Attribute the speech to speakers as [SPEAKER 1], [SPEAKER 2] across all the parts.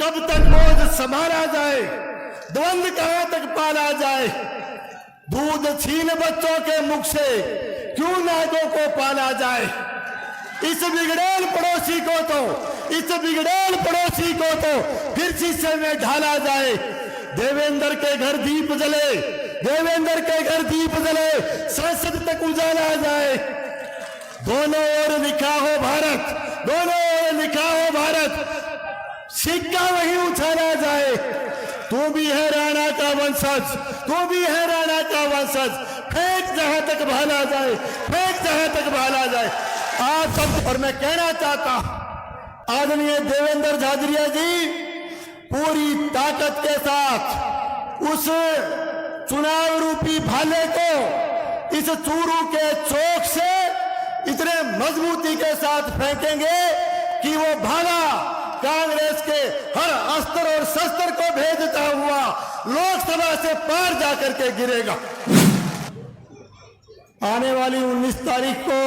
[SPEAKER 1] कब तक बोझ संभाला जाए, द्वंद्व कहां तक पाला जाए। दूध छीन बच्चों के मुख से क्यों नागों को पाला जाए। इस बिगड़ेल पड़ोसी को तो, इस बिगड़ेल पड़ोसी को तो फिर शीशे में ढाला जाए। देवेंद्र के घर दीप जले, देवेंद्र के घर दीप जले, संसद तक उजाला जाए। दोनों ओर लिखा हो भारत, दोनों ओर लिखा हो भारत, सिक्का वहीं उछाला जाए। तू भी है राणा का वंशज, तू भी है राणा का वंशज, फेंक जहां तक भाला जाए, फेंक जहां तक भाला जाए। आज सब, और मैं कहना चाहता आदरणीय देवेंद्र झाझरिया जी पूरी ताकत के साथ उस चुनाव रूपी भाले को इस चूरू के चौक से इतने मजबूती के साथ फेंकेंगे कि वो भाला कांग्रेस के हर अस्त्र और शस्त्र को भेजता हुआ लोकसभा से पार जाकर के गिरेगा। आने वाली 19 तारीख को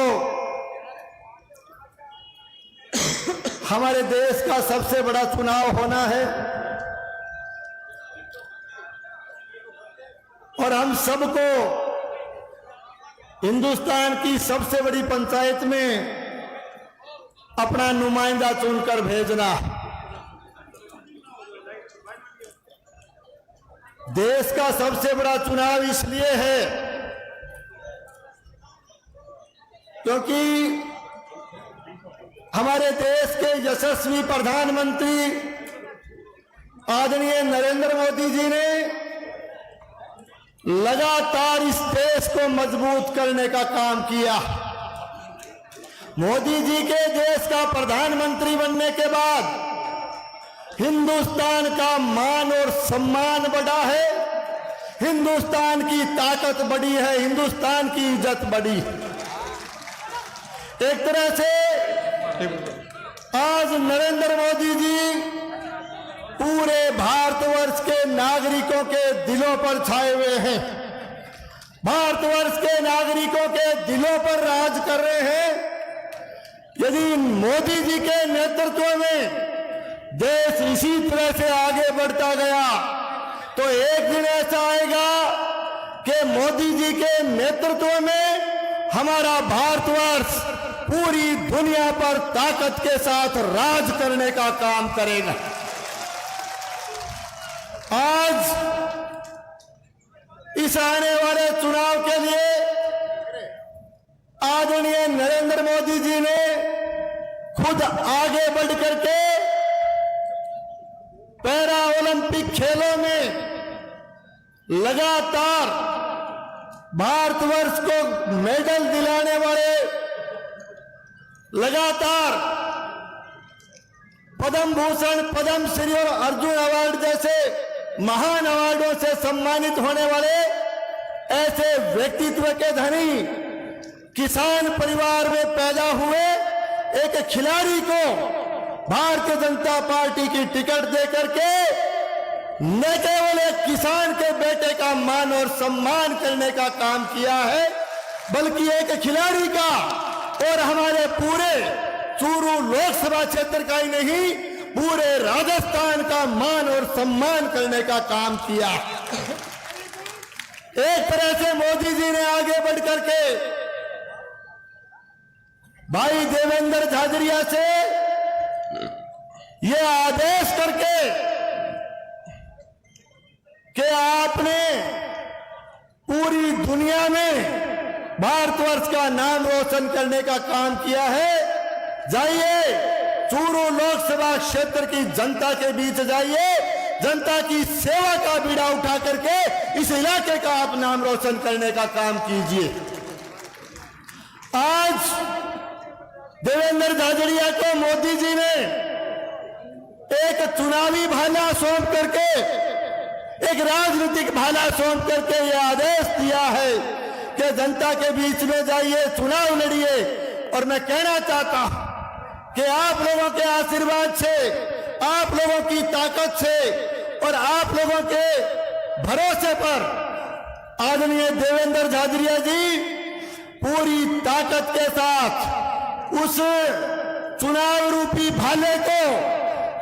[SPEAKER 1] हमारे देश का सबसे बड़ा चुनाव होना है और हम सबको हिंदुस्तान की सबसे बड़ी पंचायत में अपना नुमाइंदा चुनकर भेजना। देश का सबसे बड़ा चुनाव इसलिए है क्योंकि हमारे देश के यशस्वी प्रधानमंत्री आदरणीय नरेंद्र मोदी जी ने लगातार इस देश को मजबूत करने का काम किया। मोदी जी के देश का प्रधानमंत्री बनने के बाद हिंदुस्तान का मान और सम्मान बढ़ा है, हिंदुस्तान की ताकत बढ़ी है, हिंदुस्तान की इज्जत बढ़ी। एक तरह से आज नरेंद्र मोदी जी पूरे भारतवर्ष के नागरिकों के दिलों पर छाए हुए हैं, भारतवर्ष के नागरिकों के दिलों पर राज कर रहे हैं। यदि मोदी जी के नेतृत्व में देश इसी तरह से आगे बढ़ता गया तो एक दिन ऐसा आएगा कि मोदी जी के नेतृत्व में हमारा भारतवर्ष पूरी दुनिया पर ताकत के साथ राज करने का काम करेगा। आज इस आने वाले चुनाव के लिए आदरणीय नरेंद्र मोदी जी ने खुद आगे बढ़ करके पैरा ओलंपिक खेलों में लगातार भारतवर्ष को मेडल दिलाने वाले, लगातार पद्म भूषण, पद्म श्री और अर्जुन अवार्ड जैसे महान अवार्डों से सम्मानित होने वाले ऐसे व्यक्तित्व के धनी किसान परिवार में पैदा हुए एक खिलाड़ी को भारतीय जनता पार्टी की टिकट देकर के न केवल एक किसान के बेटे का मान और सम्मान करने का काम किया है, बल्कि एक खिलाड़ी का और हमारे पूरे चूरू लोकसभा क्षेत्र का ही नहीं, पूरे राजस्थान का मान और सम्मान करने का काम किया। एक तरह से मोदी जी ने आगे बढ़ करके भाई देवेंद्र झाझरिया से यह आदेश करके कि आपने पूरी दुनिया में भारतवर्ष का नाम रोशन करने का काम किया है, जाइए चूरू लोकसभा क्षेत्र की जनता के बीच जाइए, जनता की सेवा का बीड़ा उठा करके इस इलाके का आप नाम रोशन करने का काम कीजिए। आज देवेंद्र झाझरिया को मोदी जी ने एक चुनावी भाला सौंप करके, एक राजनीतिक भाला सौंप करके यह आदेश दिया है कि जनता के बीच में जाइए, चुनाव लड़िए। और मैं कहना चाहता हूं कि आप लोगों के आशीर्वाद से, आप लोगों की ताकत से और आप लोगों के भरोसे पर आदरणीय देवेंद्र झाझरिया जी पूरी ताकत के साथ उस चुनाव रूपी भाले को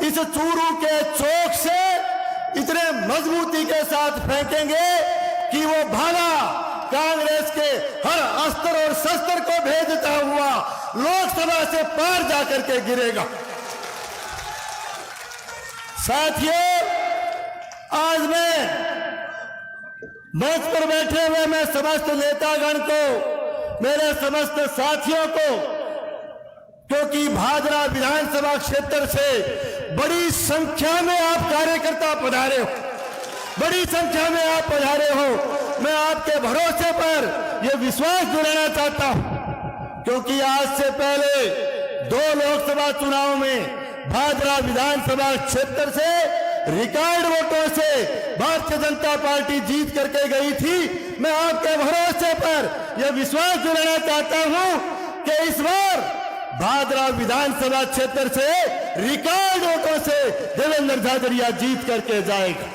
[SPEAKER 1] इस चूरू के चौक से इतने मजबूती के साथ फेंकेंगे कि वो भाला कांग्रेस के हर अस्त्र और शस्त्र को भेजता हुआ लोकसभा से पार जाकर के गिरेगा। साथियों, आज मंच पर बैठे हुए मैं समस्त नेतागण को, मेरे समस्त साथियों को, क्योंकि भादरा विधानसभा क्षेत्र से बड़ी संख्या में आप कार्यकर्ता पधारे हो, बड़ी संख्या में आप पधारे हो, मैं आपके भरोसे पर यह विश्वास दिलाना चाहता हूं, क्योंकि आज से पहले 2 लोकसभा चुनाव में भादरा विधानसभा क्षेत्र से रिकॉर्ड वोटों से भारतीय जनता पार्टी जीत करके गई थी। मैं आपके भरोसे पर यह विश्वास दिलाना चाहता हूं कि इस बार भादरा विधानसभा क्षेत्र से रिकॉर्ड वोटों से देवेंद्र झाझड़िया जीत करके जाएगा।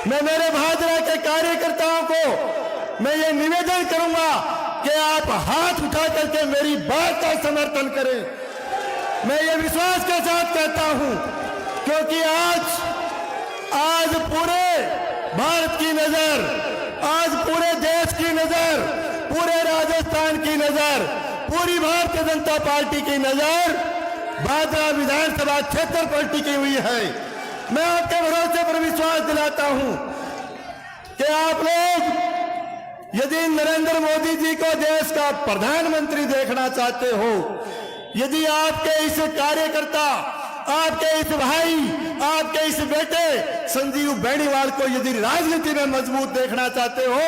[SPEAKER 1] मैं मेरे भादरा के कार्यकर्ताओं को मैं ये निवेदन करूंगा कि आप हाथ उठा करके मेरी बात का समर्थन करें। मैं ये विश्वास के साथ कहता हूं, क्योंकि आज पूरे भारत की नजर, आज पूरे देश की नजर, पूरे राजस्थान की नजर, पूरी भारतीय जनता पार्टी की नजर भादरा विधानसभा क्षेत्र पर टिकी हुई है। मैं आपके भरोसे पर विश्वास दिलाता हूं कि आप लोग यदि नरेंद्र मोदी जी को देश का प्रधानमंत्री देखना चाहते हो, यदि आपके इस कार्यकर्ता, आपके इस भाई, आपके इस बेटे संजीव बेनीवाल को यदि राजनीति में मजबूत देखना चाहते हो,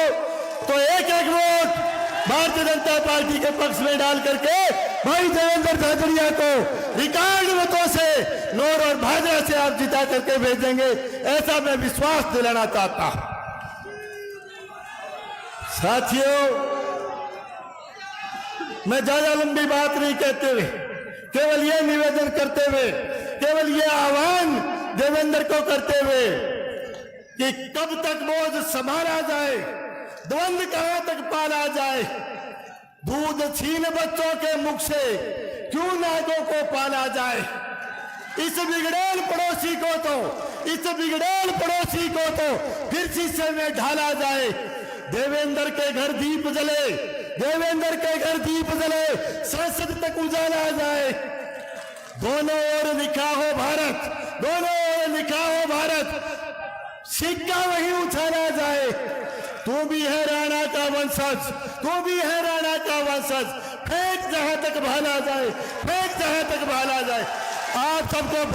[SPEAKER 1] तो एक एक वोट भारतीय जनता पार्टी के पक्ष में डाल करके भाई देवेंद्र झाझड़िया को रिकॉर्ड मतों से नौर और भादरा से आप जिता करके भेजेंगे, ऐसा मैं विश्वास दिलाना चाहता हूं। साथियों, मैं ज्यादा लंबी बात नहीं कहते हुए, केवल ये निवेदन करते हुए, केवल ये आह्वान देवेंद्र को करते हुए कि कब तक बोझ संभाला जाए, द्वंद्व कहां तक पाला जाए, दूध छीन बच्चों के मुख से क्यों नागों को पाला जाए। इस बिगड़ेल पड़ोसी को तो, इस बिगड़ेल पड़ोसी को तो फिर शीशे में ढाला जाए। देवेंद्र के घर दीप जले, देवेंद्र के घर दीप जले, संसद तक उजाला जाए। दोनों ओर लिखा हो भारत, दोनों ओर लिखा हो भारत, सिक्का वही उछाला जाए। तू भी है राणा का वंशज, तू भी है राणा का वंशज, फेंक जहां तक भाला जाए, फेंक जहां तक भाला जाए। आप सबको